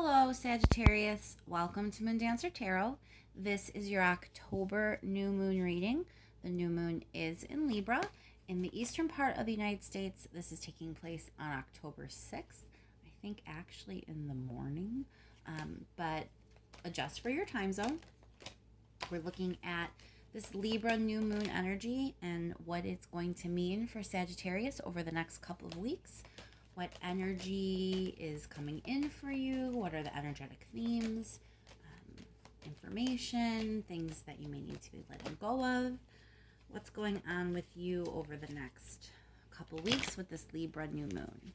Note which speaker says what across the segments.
Speaker 1: Hello, Sagittarius. Welcome to Moon Dancer Tarot. This is your October new moon reading. The new moon is in Libra. In the eastern part of the United States, this is taking place on October 6th. I think actually in the morning, but adjust for your time zone. We're looking at this Libra new moon energy and what it's going to mean for Sagittarius over the next couple of weeks. What energy is coming in for you? What are the energetic themes? Information, things that you may need to be letting go of. What's going on with you over the next couple weeks with this Libra new moon?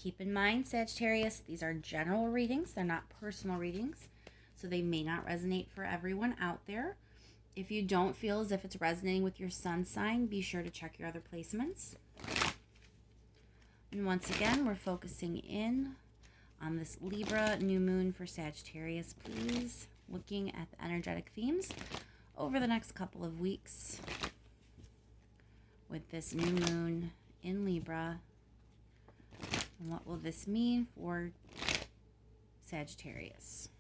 Speaker 1: Keep in mind, Sagittarius, these are general readings. They're not personal readings, so they may not resonate for everyone out there. If you don't feel as if it's resonating with your sun sign, be sure to check your other placements. And once again, we're focusing in on this Libra new moon for Sagittarius, please. Looking at the energetic themes over the next couple of weeks with this new moon in Libra. And what will this mean for Sagittarius?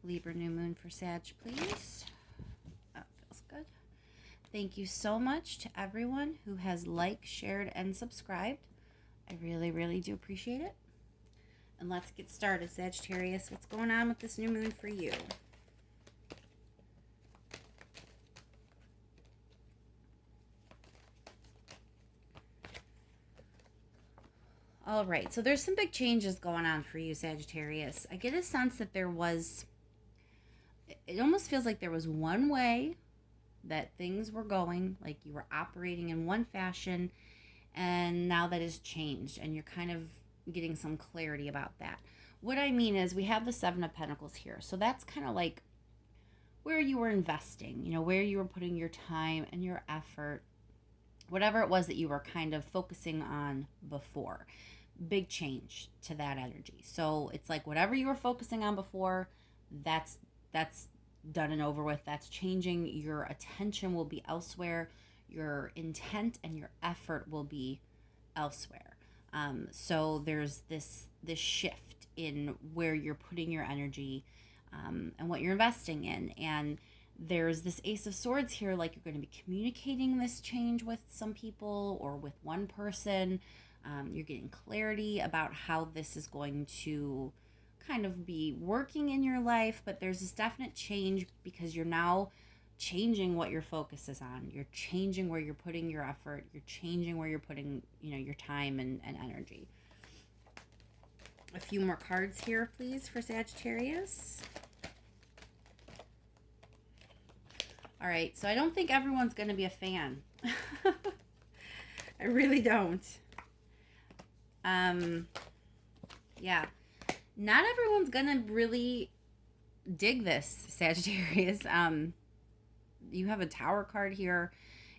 Speaker 1: Libra new moon for Sag, please. That feels good. Thank you so much to everyone who has liked, shared, and subscribed. I really, really do appreciate it. And let's get started, Sagittarius. What's going on with this new moon for you? All right, so there's some big changes going on for you, Sagittarius. I get a sense that it almost feels like there was one way that things were going, like you were operating in one fashion, and now that has changed, and you're kind of getting some clarity about that. What I mean is we have the Seven of Pentacles here, so that's kind of like where you were investing, where you were putting your time and your effort, whatever it was that you were kind of focusing on before. Big change to that energy. So it's like whatever you were focusing on before, that's done and over with. That's changing. Your attention will be elsewhere. Your intent and your effort will be elsewhere. So there's this shift in where you're putting your energy and what you're investing in. And there's this Ace of Swords here, like you're going to be communicating this change with some people or with one person. You're getting clarity about how this is going to kind of be working in your life, but there's this definite change because you're now changing what your focus is on. You're changing where you're putting your effort. You're changing where you're putting, your time and energy. A few more cards here, please, for Sagittarius. All right, so I don't think everyone's going to be a fan. I really don't. Yeah. Not everyone's gonna really dig this, Sagittarius. You have a Tower card here.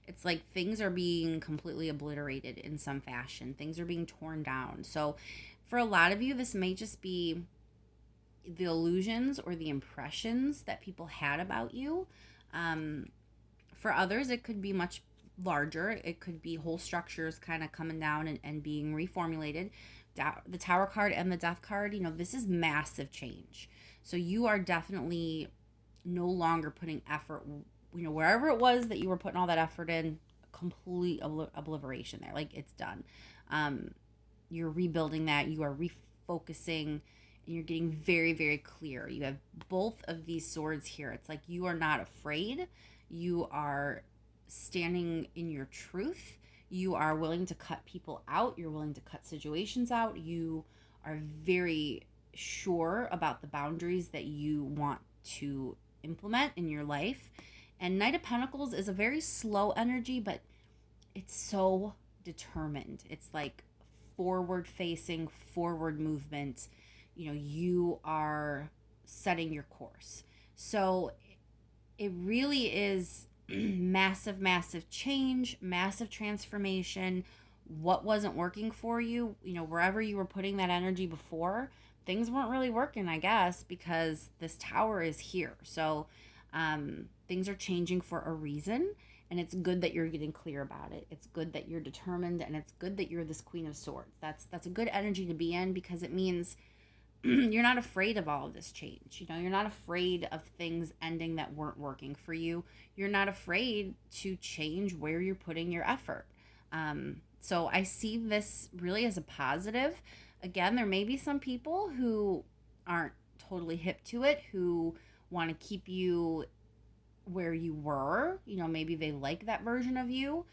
Speaker 1: It's like things are being completely obliterated in some fashion. Things are being torn down. So for a lot of you, this may just be the illusions or the impressions that people had about you. For others, it could be much larger. It could be whole structures kind of coming down and being reformulated. The Tower card and the Death card, this is massive change. So you are definitely no longer putting effort, wherever it was that you were putting all that effort in, complete obliteration there. Like it's done. You're rebuilding that. You are refocusing and you're getting very, very clear. You have both of these swords here. It's like you are not afraid. You are standing in your truth. You are willing to cut people out. You're willing to cut situations out. You are very sure about the boundaries that you want to implement in your life. And Knight of Pentacles is a very slow energy, but it's so determined. It's like forward facing, forward movement. You are setting your course. So it really is massive change, massive transformation. What wasn't working for you, wherever you were putting that energy before, things weren't really working, I guess, because this Tower is here. So Things are changing for a reason, and it's good that you're getting clear about it. It's good that you're determined, and it's good that you're this Queen of Swords. That's a good energy to be in, because it means you're not afraid of all of this change. You know, you're not afraid of things ending that weren't working for you. You're not afraid to change where you're putting your effort. So I see this really as a positive. Again, there may be some people who aren't totally hip to it, who want to keep you where you were. You know, maybe they like that version of you.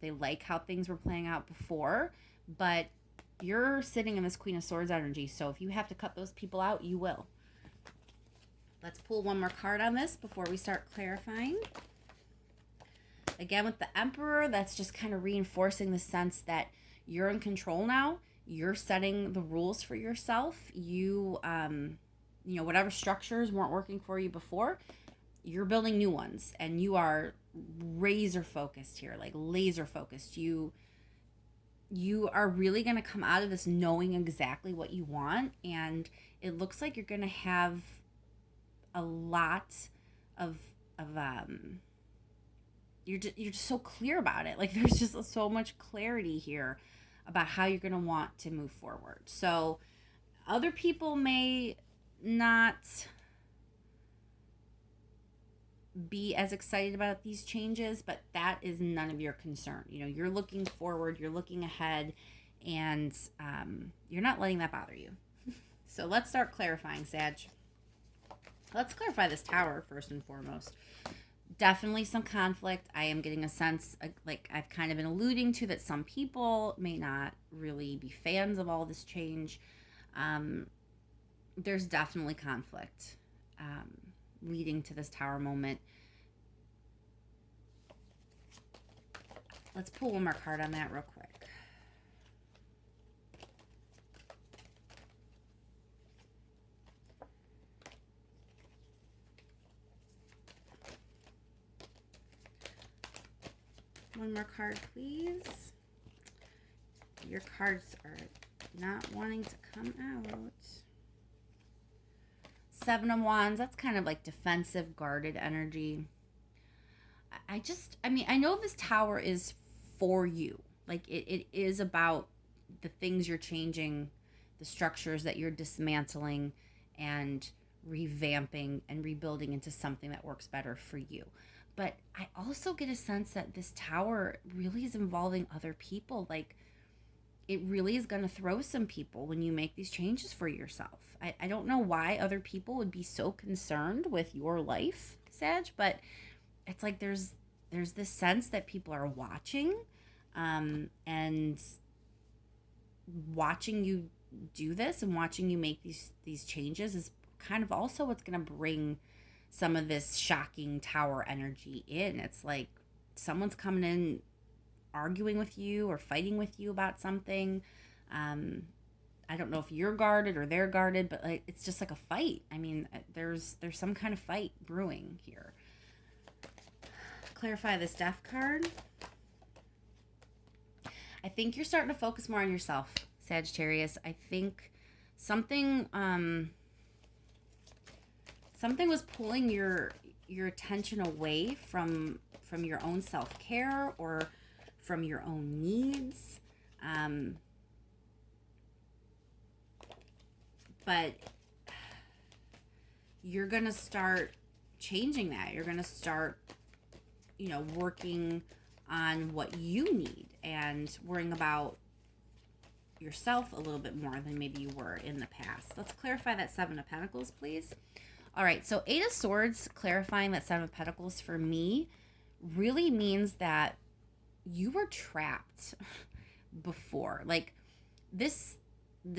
Speaker 1: They like how things were playing out before, but you're sitting in this Queen of Swords energy. So if you have to cut those people out, you will. Let's pull one more card on this before we start clarifying. Again, with the Emperor, that's just kind of reinforcing the sense that you're in control now. You're setting the rules for yourself. You know, whatever structures weren't working for you before, you're building new ones, and you are razor focused here, like laser focused. You are really going to come out of this knowing exactly what you want, and it looks like you're going to have a lot of you're just so clear about it. Like, there's just so much clarity here about how you're going to want to move forward. So other people may not be as excited about these changes, but that is none of your concern. You know, you're looking forward, you're looking ahead, and you're not letting that bother you. So let's start clarifying, Sag. Let's clarify this Tower first and foremost. Definitely some conflict. I am getting a sense, like I've kind of been alluding to, that some people may not really be fans of all this change. There's definitely conflict leading to this Tower moment. Let's pull one more card on that real quick. One more card, please. Your cards are not wanting to come out. Seven of Wands, that's kind of like defensive, guarded energy. I know this Tower is for you. Like, it is about the things you're changing, the structures that you're dismantling and revamping and rebuilding into something that works better for you. But I also get a sense that this Tower really is involving other people. Like, it really is going to throw some people when you make these changes for yourself. I don't know why other people would be so concerned with your life, Sag, but it's like there's this sense that people are watching, and watching you do this and watching you make these changes is kind of also what's going to bring some of this shocking Tower energy in. It's like someone's coming in arguing with you or fighting with you about something. I don't know if you're guarded or they're guarded, but like, it's just like a fight. I mean, there's some kind of fight brewing here. Clarify this Death card. I think you're starting to focus more on yourself, Sagittarius. I think something was pulling your attention away from your own self-care or from your own needs. But you're going to start changing that. You're going to start, working on what you need and worrying about yourself a little bit more than maybe you were in the past. Let's clarify that Seven of Pentacles, please. All right, so Eight of Swords, clarifying that Seven of Pentacles for me really means that you were trapped before. Like, this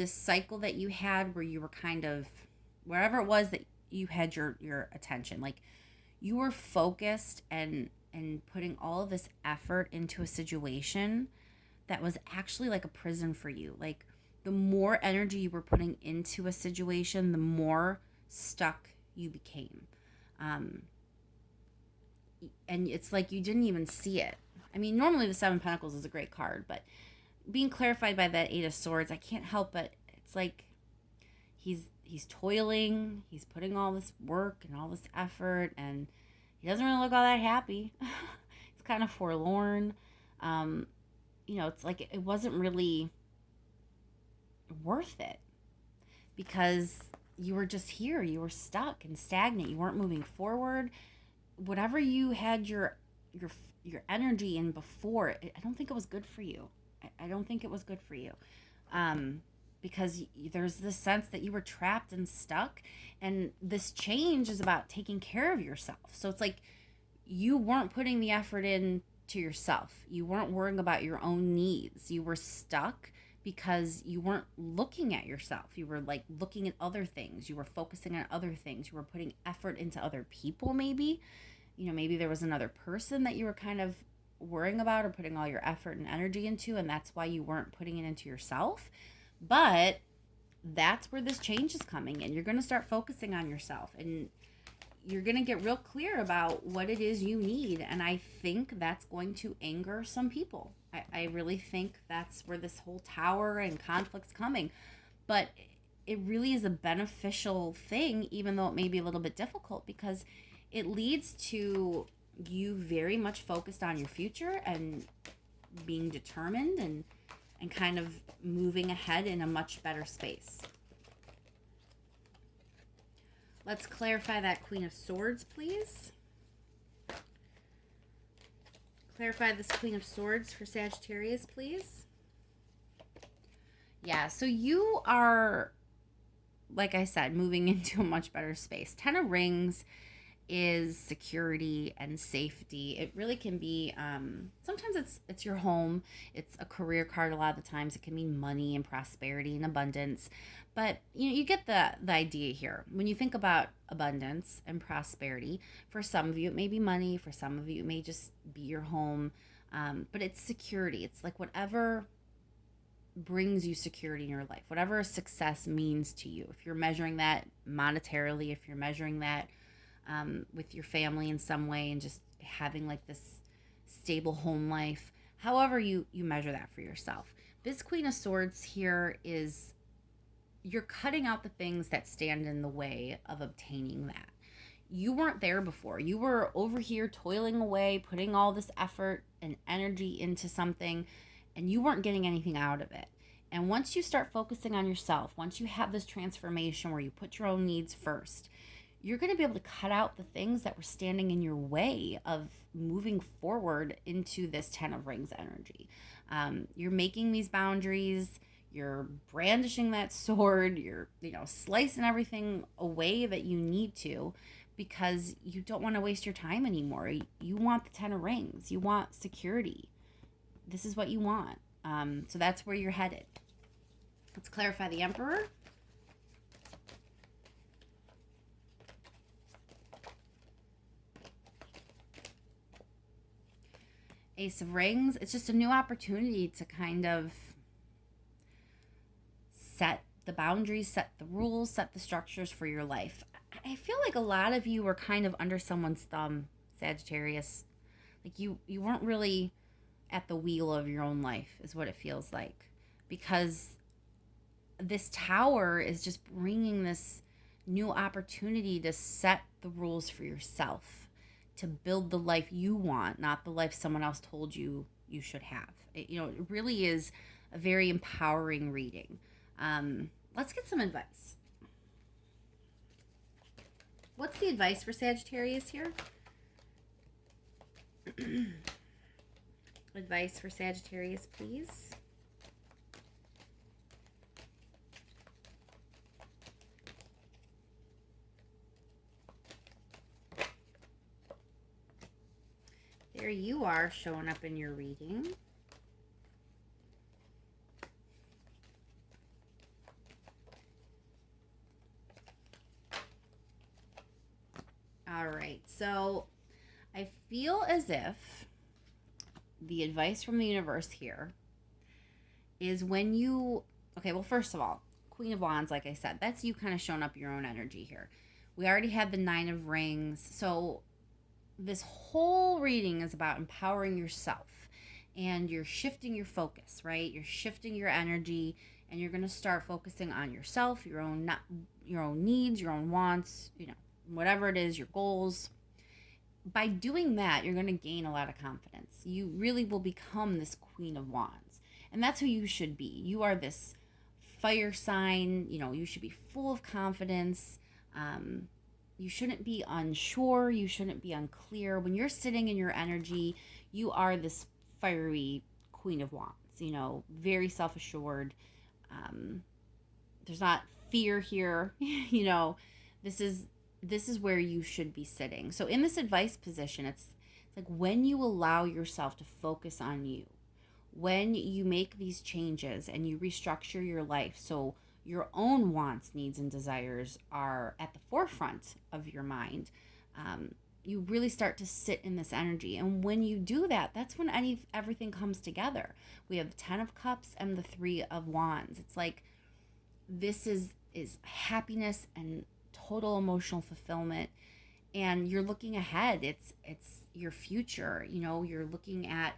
Speaker 1: cycle that you had where you were kind of, wherever it was that you had your attention, like you were focused and putting all of this effort into a situation that was actually like a prison for you. Like, the more energy you were putting into a situation, the more stuck you became. And it's like you didn't even see it. I mean, normally the Seven of Pentacles is a great card, but being clarified by that Eight of Swords, I can't help but it's like he's he's toiling, he's putting all this work and all this effort, and he doesn't really look all that happy. He's kind of forlorn. Um, it's like it wasn't really worth it because you were just here. You were stuck and stagnant. You weren't moving forward. Whatever you had your your energy in before, I don't think it was good for you. I don't think it was good for you. Because there's this sense that you were trapped and stuck, and this change is about taking care of yourself. So it's like you weren't putting the effort in to yourself. You weren't worrying about your own needs. You were stuck because you weren't looking at yourself. You were like looking at other things. You were focusing on other things. You were putting effort into other people, maybe. Maybe there was another person that you were kind of worrying about or putting all your effort and energy into, and that's why you weren't putting it into yourself. But that's where this change is coming in. You're going to start focusing on yourself, and you're going to get real clear about what it is you need. And I think that's going to anger some people. I really think that's where this whole tower and conflict's coming. But it really is a beneficial thing, even though it may be a little bit difficult, because it leads to you very much focused on your future and being determined and kind of moving ahead in a much better space. Let's clarify that Queen of Swords, please. Clarify this Queen of Swords for Sagittarius, please. Yeah, so you are, like I said, moving into a much better space. Ten of Rings is security and safety. It really can be, sometimes it's your home. It's a career card. A lot of the times it can mean money and prosperity and abundance. But you get the idea here. When you think about abundance and prosperity, for some of you it may be money, for some of you it may just be your home. But it's security. It's like whatever brings you security in your life, whatever success means to you. If you're measuring that monetarily, if you're measuring that with your family in some way, and just having like this stable home life, however you measure that for yourself. This Queen of Swords here is, you're cutting out the things that stand in the way of obtaining that. You weren't there before. You were over here toiling away, putting all this effort and energy into something, and you weren't getting anything out of it. And once you start focusing on yourself, once you have this transformation where you put your own needs first, you're going to be able to cut out the things that were standing in your way of moving forward into this Ten of Rings energy. You're making these boundaries. You're brandishing that sword. You're, slicing everything away that you need to, because you don't want to waste your time anymore. You want the Ten of Rings. You want security. This is what you want. So that's where you're headed. Let's clarify the Emperor. Ace of Rings. It's just a new opportunity to kind of set the boundaries, set the rules, set the structures for your life. I feel like a lot of you were kind of under someone's thumb, Sagittarius. Like you weren't really at the wheel of your own life, is what it feels like. Because this tower is just bringing this new opportunity to set the rules for yourself, to build the life you want, not the life someone else told you you should have. It really is a very empowering reading. Let's get some advice. What's the advice for Sagittarius here? Advice for Sagittarius, please. There you are, showing up in your reading. All right, so I feel as if the advice from the universe here is when you, okay, well, first of all, Queen of Wands, like I said, that's you kind of showing up your own energy here. We already had the Nine of Rings, so this whole reading is about empowering yourself, and you're shifting your focus, right? You're shifting your energy, and you're going to start focusing on yourself, your own, not, your own needs, your own wants, whatever it is, your goals. By doing that, you're going to gain a lot of confidence. You really will become this Queen of Wands. And that's who you should be. You are this fire sign. You should be full of confidence. You shouldn't be unsure. You shouldn't be unclear. When you're sitting in your energy, you are this fiery Queen of Wands, very self-assured. There's not fear here. This is where you should be sitting. So in this advice position, it's like when you allow yourself to focus on you, when you make these changes and you restructure your life so your own wants, needs, and desires are at the forefront of your mind, you really start to sit in this energy. And when you do that, that's when everything comes together. We have the 10 of Cups and the 3 of Wands. It's like this is happiness and total emotional fulfillment, and you're looking ahead. It's your future. You're looking at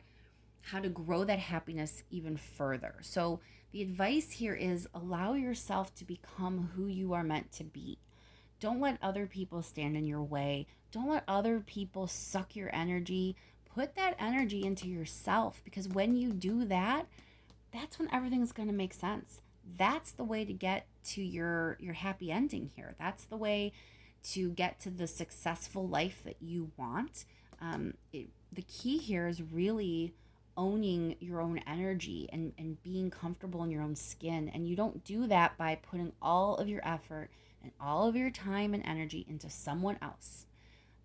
Speaker 1: how to grow that happiness even further. So the advice here is allow yourself to become who you are meant to be. Don't let other people stand in your way. Don't let other people suck your energy. Put that energy into yourself, because when you do that, that's when everything's going to make sense. That's the way to get to your happy ending here. That's the way to get to the successful life that you want. The key here is really owning your own energy and being comfortable in your own skin. And you don't do that by putting all of your effort and all of your time and energy into someone else.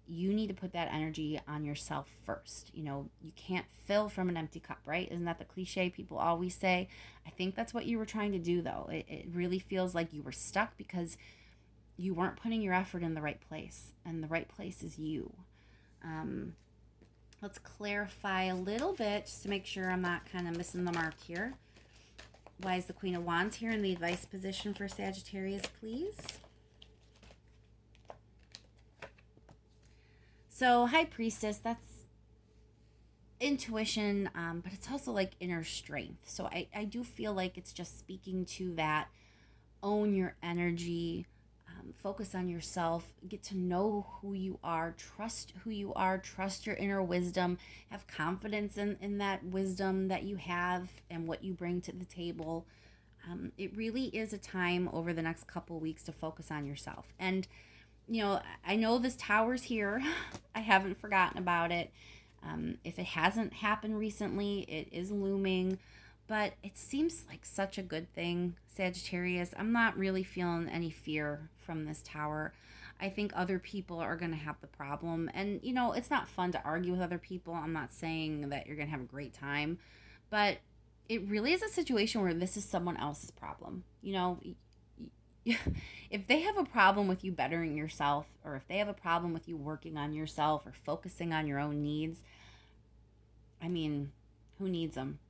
Speaker 1: You need to put that energy on yourself first. You can't fill from an empty cup, right? Isn't that the cliche people always say? I think that's what you were trying to do, though. It really feels like you were stuck because you weren't putting your effort in the right place, and the right place is you. Let's clarify a little bit just to make sure I'm not kind of missing the mark here. Why is the Queen of Wands here in the advice position for Sagittarius, please? So, High Priestess, that's intuition, but it's also like inner strength. So I do feel like it's just speaking to that. Own your energy, focus on yourself, get to know who you are, trust who you are, trust your inner wisdom, have confidence in that wisdom that you have and what you bring to the table. It really is a time over the next couple weeks to focus on yourself. And I know this tower's here. I haven't forgotten about it. If it hasn't happened recently, it is looming, but it seems like such a good thing, Sagittarius. I'm not really feeling any fear from this tower. I think other people are going to have the problem. And, it's not fun to argue with other people. I'm not saying that you're going to have a great time, but it really is a situation where this is someone else's problem. If they have a problem with you bettering yourself, or if they have a problem with you working on yourself or focusing on your own needs, I mean, who needs them,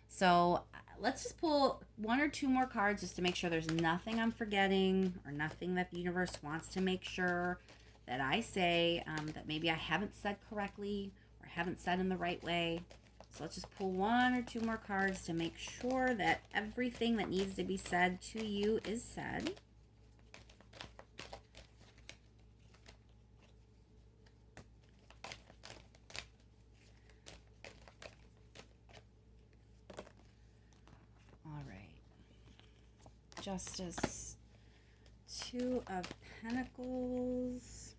Speaker 1: So let's just pull 1 or 2 more cards just to make sure there's nothing I'm forgetting or nothing that the universe wants to make sure that I say that maybe I haven't said correctly or haven't said in the right way. So let's just pull 1 or 2 more cards to make sure that everything that needs to be said to you is said. All right. Justice, 2 of Pentacles.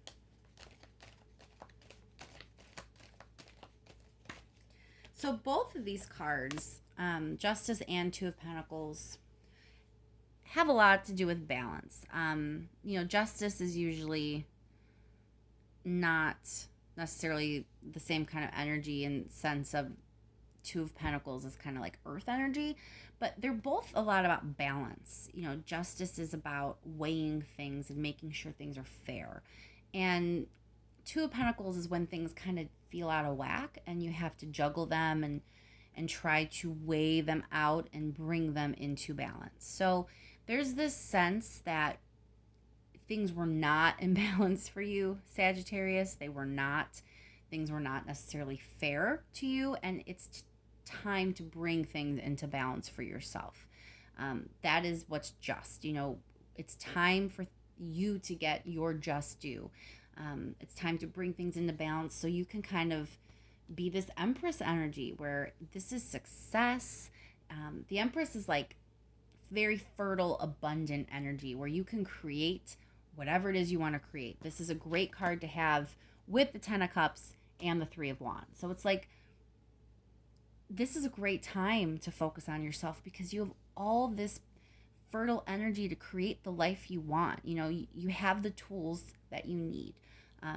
Speaker 1: So both of these cards, Justice and 2 of Pentacles, have a lot to do with balance. Justice is usually not necessarily the same kind of energy and sense of 2 of Pentacles is kind of like earth energy, but they're both a lot about balance. Justice is about weighing things and making sure things are fair. And 2 of Pentacles is when things kind of feel out of whack and you have to juggle them and try to weigh them out and bring them into balance. So there's this sense that things were not in balance for you, Sagittarius. Things were not necessarily fair to you, and it's time to bring things into balance for yourself. That is what's just, It's time for you to get your just due. It's time to bring things into balance so you can kind of be this Empress energy where this is success. The Empress is like very fertile, abundant energy where you can create whatever it is you want to create. This is a great card to have with the Ten of Cups and the Three of Wands. So it's like, this is a great time to focus on yourself because you have all this fertile energy to create the life you want. You know, you have the tools that you need.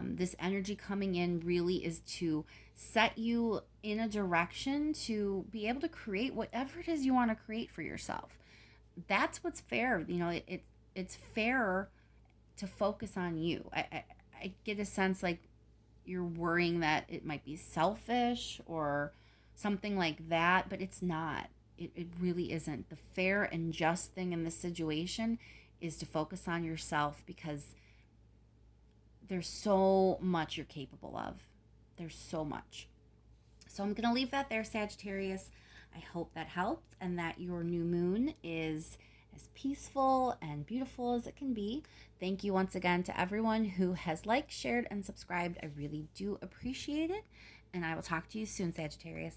Speaker 1: This energy coming in really is to set you in a direction to be able to create whatever it is you want to create for yourself. That's what's fair. You know, it's fair to focus on you. I get a sense like you're worrying that it might be selfish or something like that, but it's not. It really isn't. The fair and just thing in this situation is to focus on yourself because there's so much you're capable of. There's so much. So I'm going to leave that there, Sagittarius. I hope that helped and that your new moon is as peaceful and beautiful as it can be. Thank you once again to everyone who has liked, shared, and subscribed. I really do appreciate it. And I will talk to you soon, Sagittarius.